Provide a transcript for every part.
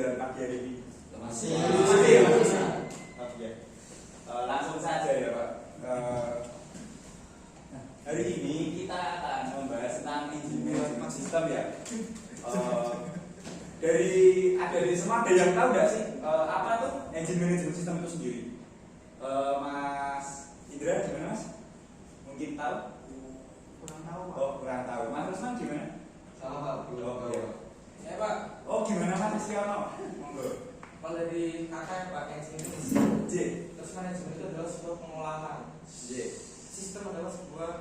pembelajaran pagi hari ini? Masih. Oke. Langsung saja ya Pak. Hari ini kita akan membahas tentang engine management system ya. Dari semua ada yang tahu nggak sih apa tuh engine management system itu sendiri? Mas Indra gimana Mas? Mungkin tahu? Kurang tahu Pak. Oh kurang tahu. Mas Rusman gimana? Sama Pak, belum tahu. Iya. Ya Pak, Oh gimana Mas Iskiono? Monggo. kalau dari kakak Pak engine J. terus manajemen itu adalah sebuah pengolahan. J. Sistem adalah sebuah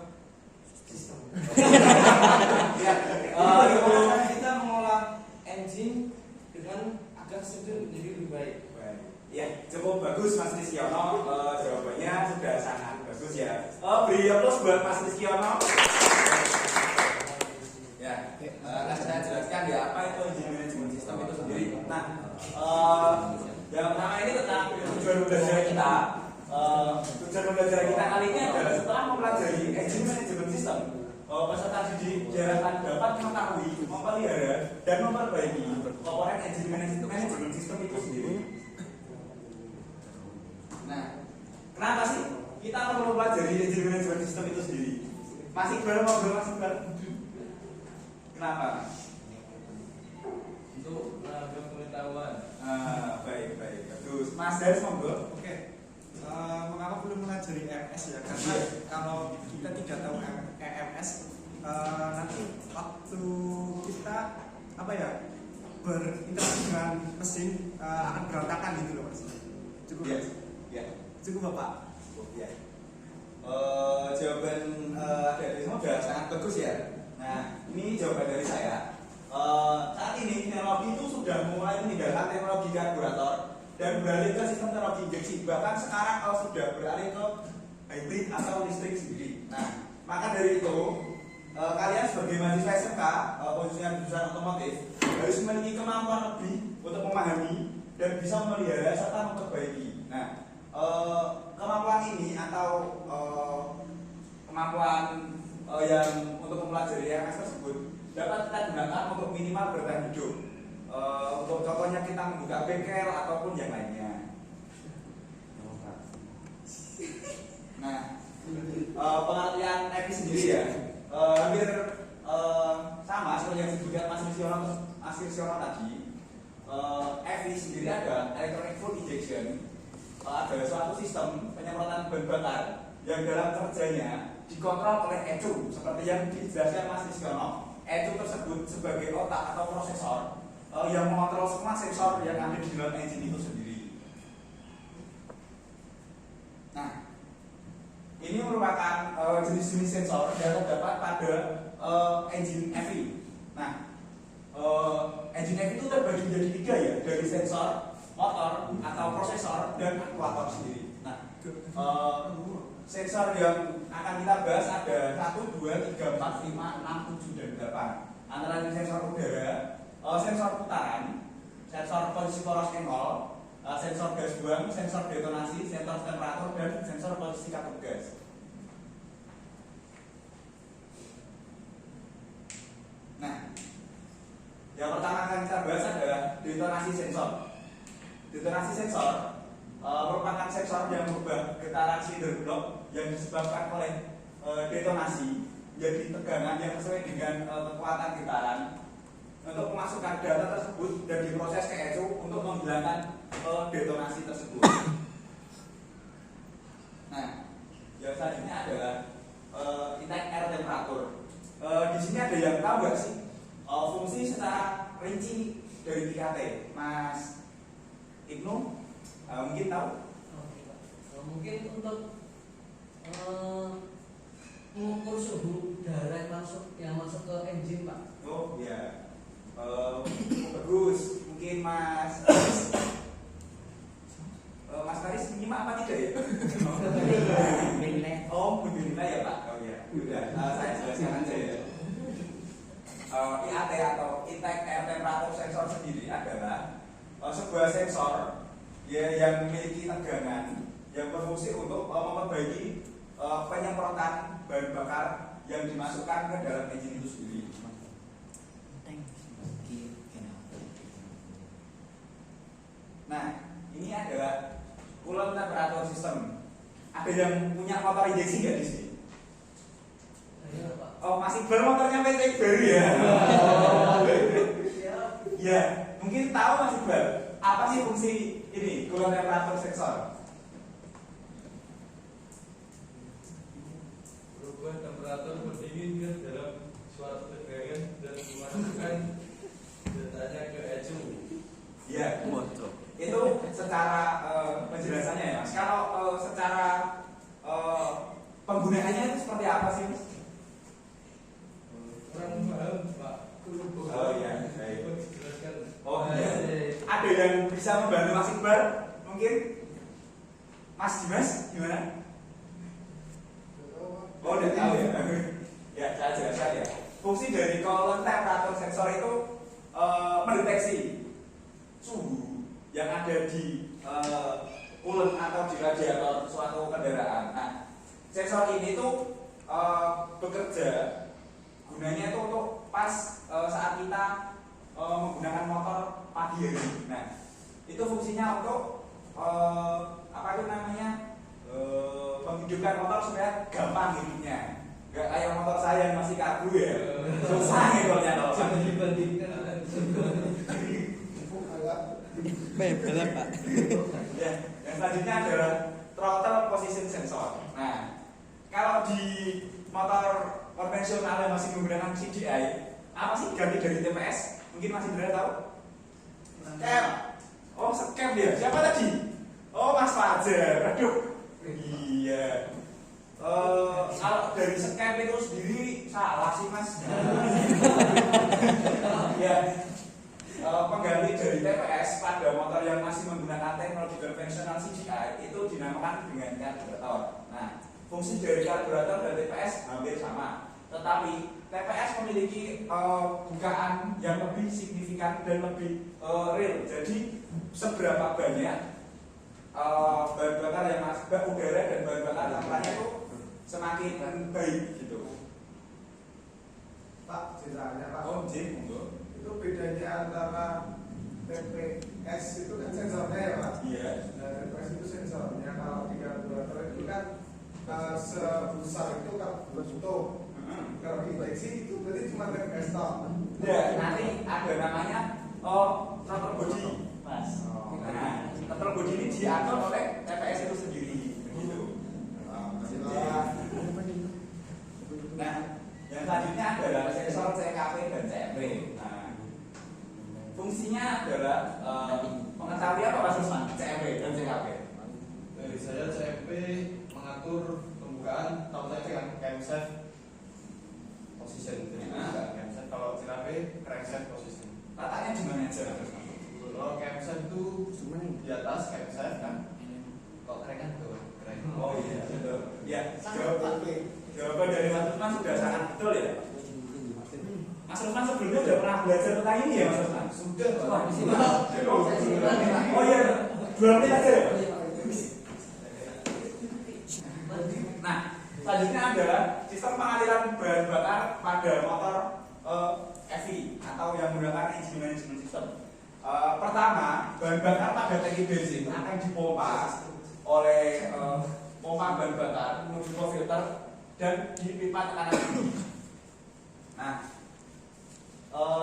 sistem. Ya. Bagaimana kita mengolah engine dengan agar sistem menjadi lebih baik. Ya, cukup bagus Mas Rizkiono. Jawabannya sudah sangat bagus ya. Beri aplaus buat Mas Rizkiono. Ya, akan saya jelaskan ya apa itu engine management system itu sendiri. Nah, yang pertama ini tentang tujuan belajar kita. Tujuan belajar kita kali ini adalah setelah mempelajari engine management system, peserta didik diharapkan dapat mengetahui, memelihara, dan memperbaiki komponen engine management system itu sendiri. Nah, kenapa sih kita perlu mempelajari engine management system itu sendiri? Masih baru ngobrol Mas Iqbal? Kenapa? Untuk menambah pengetahuan. Baik, bagus. Mas Daris monggo. Oke. Mengapa belum mempelajari EMS ya? Karena kalau kita tidak tahu EMS, nanti waktu kita berinteraksi dengan mesin akan berantakan gitu loh Mas. Cukup. Ya. Ya. Cukup Bapak. Ya. Jawaban dari semua sudah sangat bagus ya. Nah, ini jawaban dari saya. Saat ini teknologi itu sudah mulai meninggalkan teknologi karburator dan beralih ke sistem teknologi injeksi. Bahkan sekarang kalau sudah beralih ke hybrid atau listrik sendiri. Nah, maka dari itu kalian sebagai mahasiswa SMK khususnya jurusan otomotif harus memiliki kemampuan lebih untuk memahami dan bisa memelihara serta memperbaiki. Nah, kemampuan ini atau kemampuan yang untuk mempelajari EMS tersebut dapat kita gunakan untuk minimal bertahan hidup. Untuk contohnya kita membuka bengkel ataupun yang lainnya. Nah, pengertian EVI sendiri ya hampir sama seperti yang disebutkan Mas Rizkiono tadi. EVI sendiri ada electronic fuel injection, adalah suatu sistem penyemprotan bahan bakar yang dalam kerjanya dikontrol oleh ECU seperti yang dijelaskan Mas Rizkiono. ECU tersebut sebagai otak atau prosesor yang mengontrol semua sensor yang ada di dalam engine itu sendiri. Nah, ini merupakan jenis-jenis sensor yang terdapat pada engine EVI. Nah, engine EVI itu terbagi menjadi tiga ya, dari sensor, motor atau prosesor dan aktuator sendiri. Nah, sensor yang akan kita bahas ada 1, 2, 3, 4, 5, 6, 7, dan 8. Antara lain sensor udara, sensor putaran, sensor posisi poros engkol, sensor gas buang, sensor detonasi, sensor temperatur, dan sensor posisi katup gas. Nah, yang pertama akan kita bahas adalah detonasi sensor. Detonasi sensor merupakan sensor yang merubah getaran silinder blok yang disebabkan oleh detonasi menjadi tegangan yang sesuai dengan kekuatan getaran untuk memasukkan data tersebut dan diproses ke ECU untuk menghilangkan detonasi tersebut. Nah, yang selanjutnya adalah intake air temperatur. Di sini ada yang tahu nggak sih fungsi secara rinci dari 3T? Mas Ibnu mungkin tahu? Mungkin untuk mengukur suhu udara yang masuk ke engine Pak. Oh ya, bagus. Mungkin Mas Karis menyimak apa tidak ya? Oh, menilai ya Pak. Oh ya, sudah. Saya jelaskan aja ya. IAT atau intake air temperature sensor sendiri adalah sebuah sensor yang memiliki tegangan yang berfungsi untuk memperbaiki penyemprotan bahan bakar yang dimasukkan ke dalam engine itu sendiri. temperatur sistem. Ada yang punya motor injeksi nggak di sini? Iya, Pak. Oh, masih motornya PT baru ya? Ya, mungkin tahu Mas Iqbal, apa sih fungsi ini coolant temperature sensor? Berubah temperatur pendingin gas dalam suatu tegangan dan memasukkan datanya ke ECU. Ya, itu secara penjelasannya ya Mas. Kalau secara penggunaannya itu seperti apa sih Mas? Kurang paham Pak. Oh iya, baik. Coba dijelaskan. Oh iya. Ada yang bisa membantu Mas Iqbal? Mungkin Mas Dimas gimana? Oh udah tahu ya. Ya saya jelaskan ya. Fungsi dari coolant temperature sensor itu mendeteksi suhu yang ada di coolant atau di radiator suatu kendaraan. Nah, sensor ini tuh bekerja gunanya itu untuk pas saat kita menggunakan motor pagi hari. Nah, itu fungsinya untuk apa itu namanya menghidupkan motor supaya gampang hidupnya. Gak kayak motor saya yang masih karbu ya, susah ngedolnya kalau Jangan dibandingkan. Bebel Pak. Ya, yang selanjutnya adalah throttle position sensor. Nah, kalau di motor konvensional yang masih menggunakan CDI, apa sih ganti dari TPS? Mungkin masih benar tahu? Scam. Oh, scam dia. Siapa tadi? Oh, Mas Fajar. Aduh. Iya. Kalau dari scam itu sendiri salah sih Mas. Ya. Pengganti dari TPS pada motor yang masih menggunakan teknologi konvensional CDI itu dinamakan dengan karburator. Nah, fungsi dari karburator dan TPS hampir sama, tetapi TPS memiliki bukaan yang lebih signifikan dan lebih real. Jadi seberapa banyak bahan bakar yang masuk udara dan bahan bakar campurannya itu semakin baik gitu. Pak, ceritanya Pak. Oh, jadi monggo. Itu bedanya antara TPS itu kan sensornya ya Pak. Iya. Nah, TPS itu sensornya. Kalau di karburator itu kan sebesar itu kan bentuk. Kalau diinjeksi itu berarti cuma TPS toh. Ya, nanti ada namanya throttle body, Mas. Nah, throttle body ini diatur oleh TPS itu sendiri, begitu. Nah, yang selanjutnya adalah sensor CKP dan CMP. Nah, fungsinya adalah mengetahui apa Mas Usman? CMP dan CKP. Dari saya CMP mengatur pembukaan, tahu saya kan camshaft position. Jadi pembukaan camshaft. Kalau CKP crankshaft position. Letaknya di mana aja? Kalau camshaft itu di atas camshaft kan. Kok crank kan tuh crank. Oh iya, betul. Ya, jawaban dari Mas Usman sudah sangat betul ya. Mas Usman sebelumnya sudah pernah belajar tentang ini ya Mas Usman? Sudah Pak. Wah, di sini. Oh iya, 2 menit aja ya? Nah, selanjutnya adalah sistem pengaliran bahan bakar pada motor EV atau yang menggunakan engine management system. Pertama, bahan bakar pada tangki bensin akan dipompa oleh pompa bahan bakar menuju ke filter dan dipipa tekanan tinggi. Nah,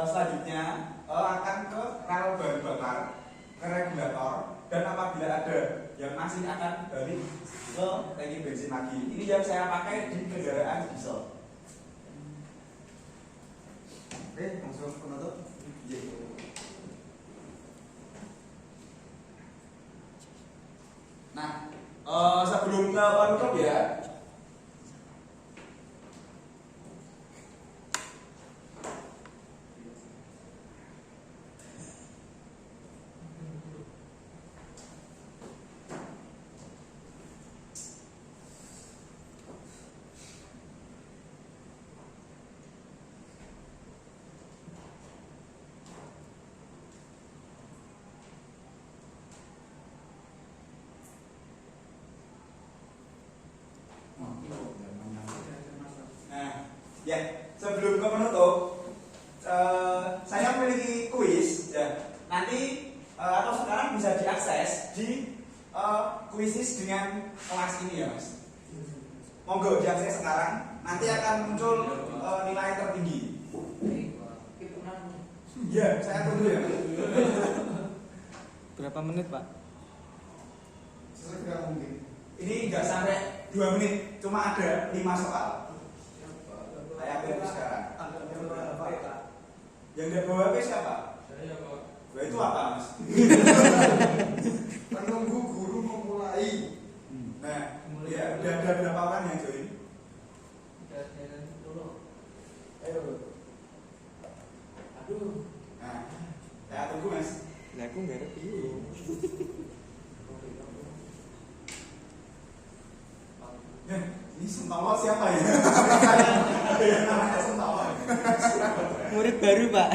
selanjutnya akan ke rel bahan bakar, ke regulator, dan apabila ada yang masih akan balik ke tangki bensin lagi. Ini yang saya pakai di kendaraan diesel. Oke, langsung penutup. Nah, sebelum ke penutup ya, ya, sebelum ke penutup, saya memiliki kuis ya. Nanti atau sekarang bisa diakses di kuisis dengan kelas ini ya Mas. Monggo jam saya sekarang, nanti akan muncul nilai tertinggi. Ya, saya tunggu ya. Berapa menit, Pak? Sesegera mungkin. Ini nggak sampai 2 menit, cuma ada 5 soal. Saya tunggu sekarang. Yang nggak bawa HP siapa? Saya Pak. Wah, itu apa Mas? Menunggu guru memulai. Nah, ya udah ada berapa orang yang join? Ayo. Aduh. Nah, saya tunggu Mas. Lah aku nggak ngerti. Ya, ini Sentawa siapa ya? Ada yang namanya Sentawa. Murid baru, Pak.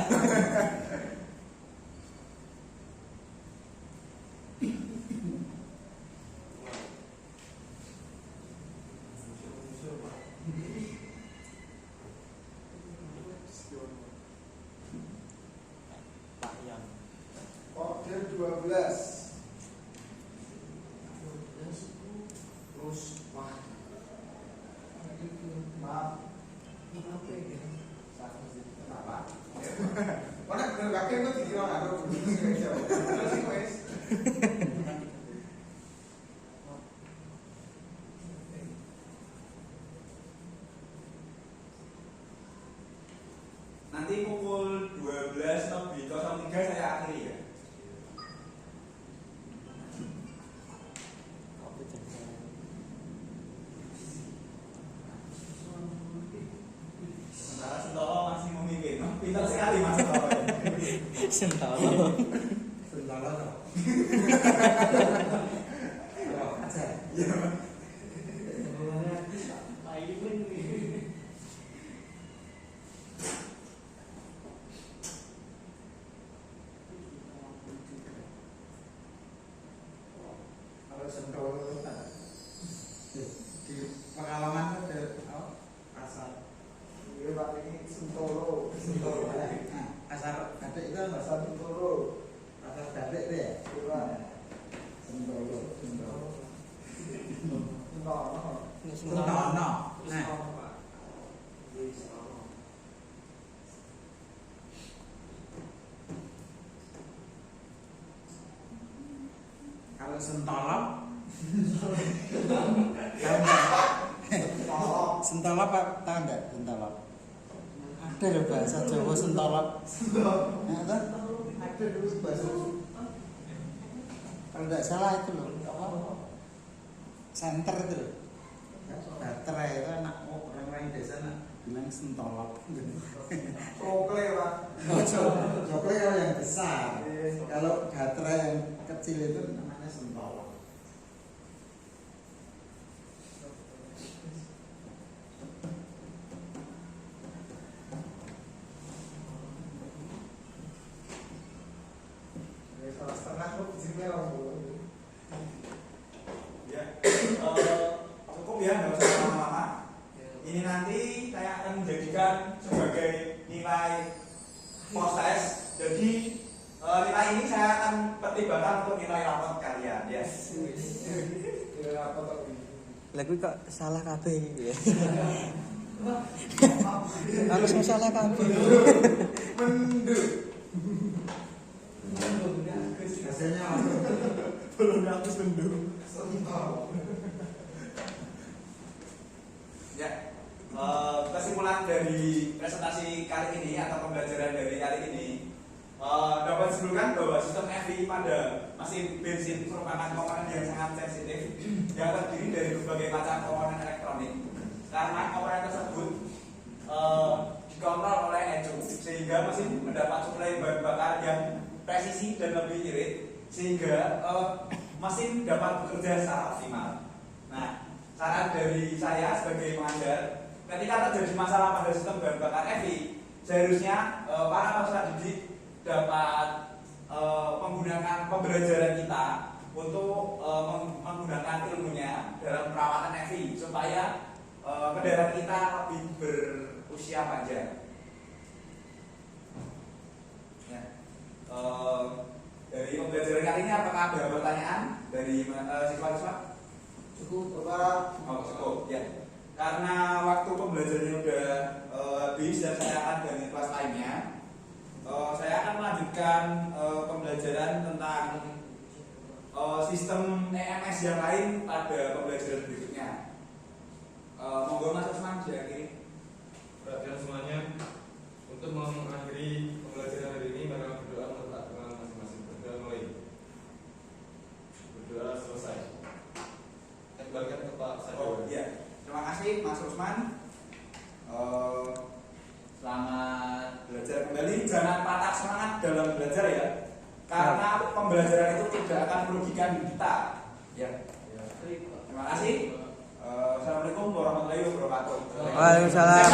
Pak Yan. Kode 12. Terus maaf. Kenapa? Mana bener kakek kok dikira aku terus sih wes. Nanti pukul 12.03 saya akhiri ya. Sementara Sentawa masih memimpin. Pintar sekali Mas Sentawa. Sentolo. Sentala no. Iya. Kalau sentolo di pengalaman ada asal. Iya Pak ini sentolo. Sentolo. Asar adik itu apa? Asal sentolo. Asar adik itu ya? Iya. Sentolo. Sentolo. Sentolo. Sentono. Nah, kalau sentolop sentolop Pak, tahu enggak sentolop? Ada loh bahasa Jawa sentolop. Nah, kan? Ada dulu bahasa. Kalau enggak salah itu loh, apa? Center itu loh. Baterai itu anak orang-orang desa nak bilang sentolop. Cokle Pak. Coklat kalau yang besar, kalau baterai yang kecil itu namanya sentolop. Salah setengah kok di sini orang Ya, cukup ya, nggak usah lama-lama. Ini nanti saya akan menjadikan sebagai nilai post test. Jadi nilai ini saya akan pertimbangkan untuk nilai rapot kalian. Yes. Kira apa tadi? Lagu kok salah kabeh iki ya. Harus salah kabeh. Mendut. Hasilnya Belum habis mendung. Sentol. Ya, kesimpulan dari presentasi kali ini atau pembelajaran dari kali ini dapat disimpulkan bahwa sistem FI pada mesin bensin merupakan komponen yang sangat sensitif yang terdiri dari berbagai macam komponen elektronik. Karena komponen tersebut dikontrol oleh ECU sehingga mesin mendapat suplai bahan bakar yang presisi dan lebih irit sehingga mesin dapat bekerja secara optimal. Nah, saran dari saya sebagai pengajar, ketika terjadi masalah pada sistem bahan bakar FI, seharusnya para peserta didik dapat menggunakan pembelajaran kita untuk menggunakan ilmunya dalam perawatan FI supaya kendaraan kita lebih berusia panjang. Ya. Dari pembelajaran kali ini apakah ada pertanyaan dari siswa-siswa? Cukup. Oh, cukup ya. Karena waktu pembelajarannya udah habis dan saya akan ganti kelas lainnya, saya akan melanjutkan pembelajaran tentang sistem EMS yang lain pada pembelajaran berikutnya. Monggo Mas Usman diakhiri. Perhatian semuanya, untuk mengakhiri pembelajaran hari ini, mari berdoa menurut agama masing-masing. Berdoa mulai. Berdoa selesai. Saya kembalikan ke Pak Sadio. Oh iya, terima kasih Mas Usman. Selamat belajar kembali. Jangan patah semangat dalam belajar ya, karena pembelajaran itu tidak akan merugikan kita. Ya. Terima kasih. Assalamualaikum warahmatullahi wabarakatuh. Waalaikumsalam.